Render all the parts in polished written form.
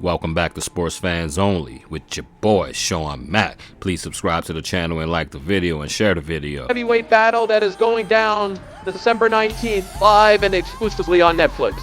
Welcome back to Sports Fans Only with your boy Sean Mack. Please subscribe to the channel and like the video and share the video. Heavyweight battle that is going down December 19th, live and exclusively on Netflix.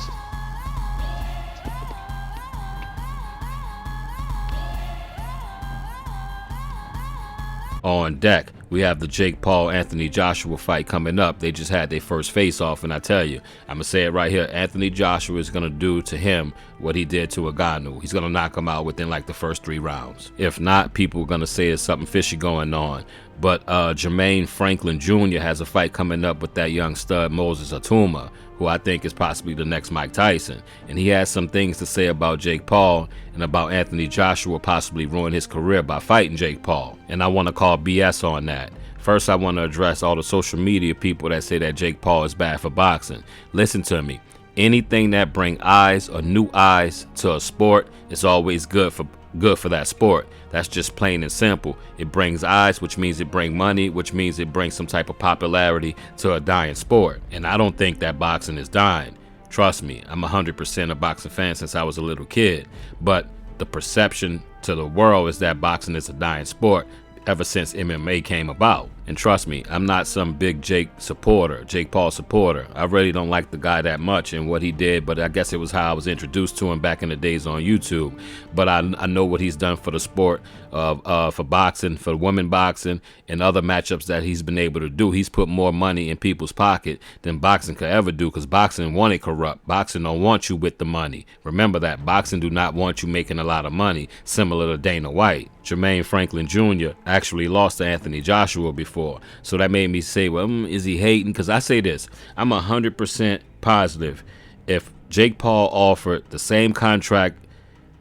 On deck, we have the Jake Paul-Anthony Joshua fight coming up. They just had their first face-off, and I tell you, I'm going to say it right here. Anthony Joshua is going to do to him what he did to Ngannou. He's going to knock him out within like the first 3 rounds. If not, people are going to say there's something fishy going on. But Jermaine Franklin Jr. has a fight coming up with that young stud Moses Atuma, who I think is possibly the next Mike Tyson. And he has some things to say about Jake Paul and about Anthony Joshua possibly ruin his career by fighting Jake Paul. And I want to call BS on that. First, I want to address all the social media people that say that Jake Paul is bad for boxing. Listen to me. Anything that bring eyes or new eyes to a sport is always good for that sport. That's just plain and simple. It brings eyes, which means it brings money, which means it brings some type of popularity to a dying sport. And I don't think that boxing is dying. Trust me, I'm 100% a boxing fan since I was a little kid. But the perception to the world is that boxing is a dying sport ever since MMA came about. And trust me, I'm not some big Jake Paul supporter. I really don't like the guy that much and what he did, but I guess it was how I was introduced to him back in the days on YouTube. But I know what he's done for the sport, for boxing, for women boxing, and other matchups that he's been able to do. He's put more money in people's pocket than boxing could ever do, because boxing wanted corrupt. Boxing don't want you with the money. Remember that. Boxing do not want you making a lot of money, similar to Dana White. Jermaine Franklin Jr. actually lost to Anthony Joshua before. So that made me say, well, is he hating? Because I say this, I'm 100% positive if Jake Paul offered the same contract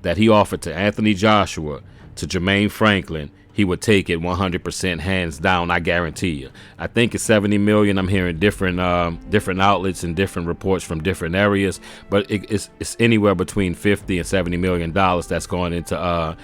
that he offered to Anthony Joshua to Jermaine Franklin, he would take it 100% hands down. I guarantee you. I think it's $70 million. I'm hearing different outlets and different reports from different areas, but it's anywhere between $50 and $70 million that's going into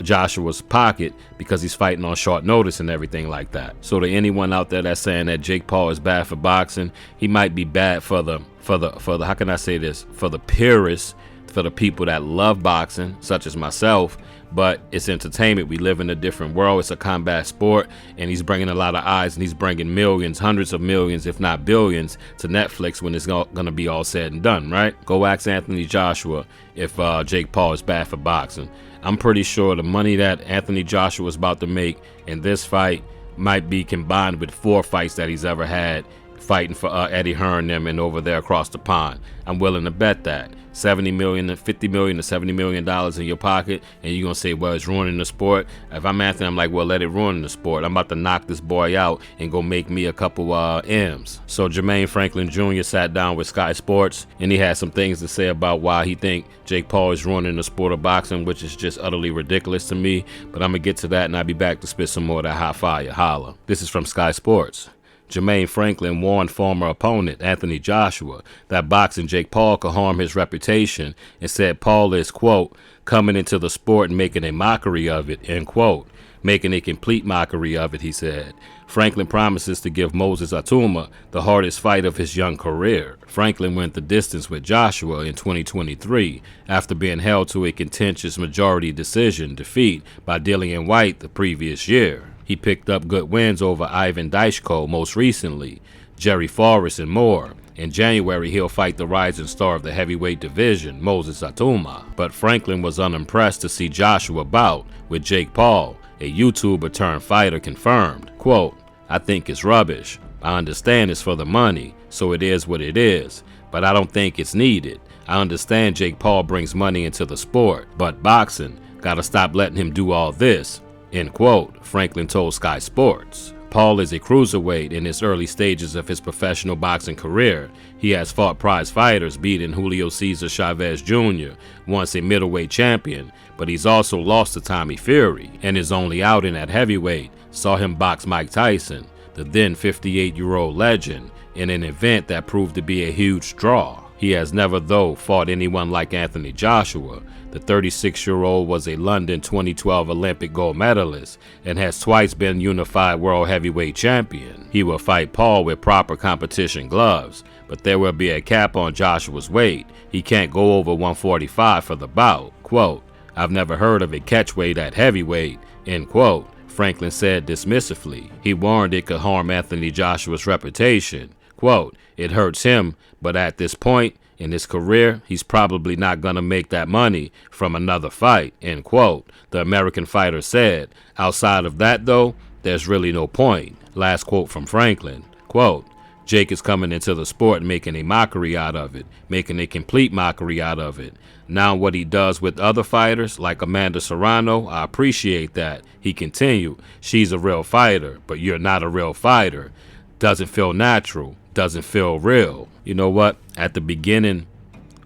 Joshua's pocket because he's fighting on short notice and everything like that. So to anyone out there that's saying that Jake Paul is bad for boxing, he might be bad for the how can I say this, for the purists, for the people that love boxing, such as myself. But it's entertainment. We live in a different world. It's a combat sport, and he's bringing a lot of eyes, and he's bringing millions, hundreds of millions, if not billions, to Netflix when it's going to be all said and done, right? Go ask Anthony Joshua if Jake Paul is bad for boxing. I'm pretty sure the money that Anthony Joshua is about to make in this fight might be combined with 4 fights that he's ever had fighting for Eddie Hearn them and over there across the pond. I'm willing to bet that. $70 million, $50 million to $70 million in your pocket, and you're going to say, well, it's ruining the sport. If I'm Anthony, I'm like, well, let it ruin the sport. I'm about to knock this boy out and go make me a couple M's. So Jermaine Franklin Jr. sat down with Sky Sports, and he had some things to say about why he think Jake Paul is ruining the sport of boxing, which is just utterly ridiculous to me. But I'm going to get to that, and I'll be back to spit some more of that hot fire. Holla. This is from Sky Sports. Jermaine Franklin warned former opponent Anthony Joshua that boxing Jake Paul could harm his reputation and said Paul is, quote, coming into the sport and making a mockery of it, end quote. Making a complete mockery of it, he said. Franklin promises to give Moses Atuma the hardest fight of his young career. Franklin went the distance with Joshua in 2023 after being held to a contentious majority decision defeat by Dillian White the previous year. He picked up good wins over Ivan Dishko most recently, Jerry Forrest, and more. In January, he'll fight the rising star of the heavyweight division, Moses Atuma. But Franklin was unimpressed to see Joshua bout with Jake Paul, a YouTuber turned fighter, confirmed, quote, I think it's rubbish. I understand it's for the money, so it is what it is, but I don't think it's needed. I understand Jake Paul brings money into the sport, but boxing, gotta stop letting him do all this, end quote, Franklin told Sky Sports. Paul is a cruiserweight in his early stages of his professional boxing career. He has fought prize fighters, beating Julio Cesar Chavez Jr., once a middleweight champion, but he's also lost to Tommy Fury, and his only outing at heavyweight saw him box Mike Tyson, the then 58-year-old legend, in an event that proved to be a huge draw. He has never, though, fought anyone like Anthony Joshua. The 36-year-old was a London 2012 Olympic gold medalist and has twice been unified world heavyweight champion. He will fight Paul with proper competition gloves, but there will be a cap on Joshua's weight. He can't go over 145 for the bout. Quote, I've never heard of a catchweight at heavyweight, end quote, Franklin said dismissively. He warned it could harm Anthony Joshua's reputation. Quote, it hurts him, but at this point in his career, he's probably not going to make that money from another fight, end quote, the American fighter said. Outside of that, though, there's really no point. Last quote from Franklin. Quote, Jake is coming into the sport making a mockery out of it, making a complete mockery out of it. Now what he does with other fighters, like Amanda Serrano, I appreciate that. He continued, she's a real fighter, but you're not a real fighter. Doesn't feel natural, doesn't feel real. You know what? At the beginning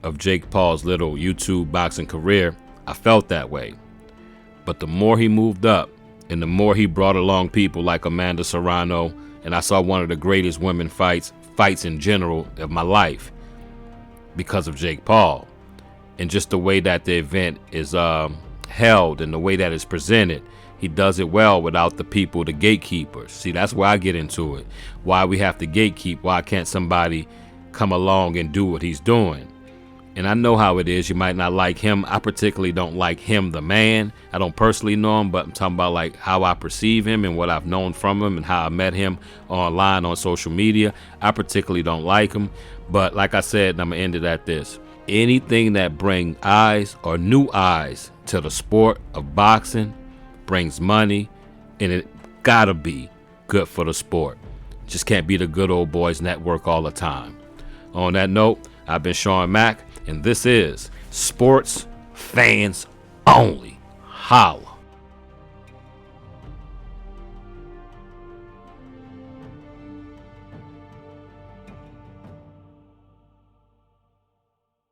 of Jake Paul's little YouTube boxing career, I felt that way. But the more he moved up, and the more he brought along people like Amanda Serrano, and I saw one of the greatest women fights in general of my life because of Jake Paul. And just the way that the event is held and the way that it's presented, he does it well without the people, the gatekeepers. See, that's where I get into it. Why we have to gatekeep. Why can't somebody come along and do what he's doing? And I know how it is. You might not like him. I particularly don't like him, the man. I don't personally know him, but I'm talking about like how I perceive him and what I've known from him and how I met him online on social media. I particularly don't like him. But like I said, I'm going to end it at this. Anything that brings eyes or new eyes to the sport of boxing brings money, and it gotta be good for the sport. Just can't be the good old boys network all the time. On that note, I've been Sean Mack, and this is Sports Fans Only. Holla.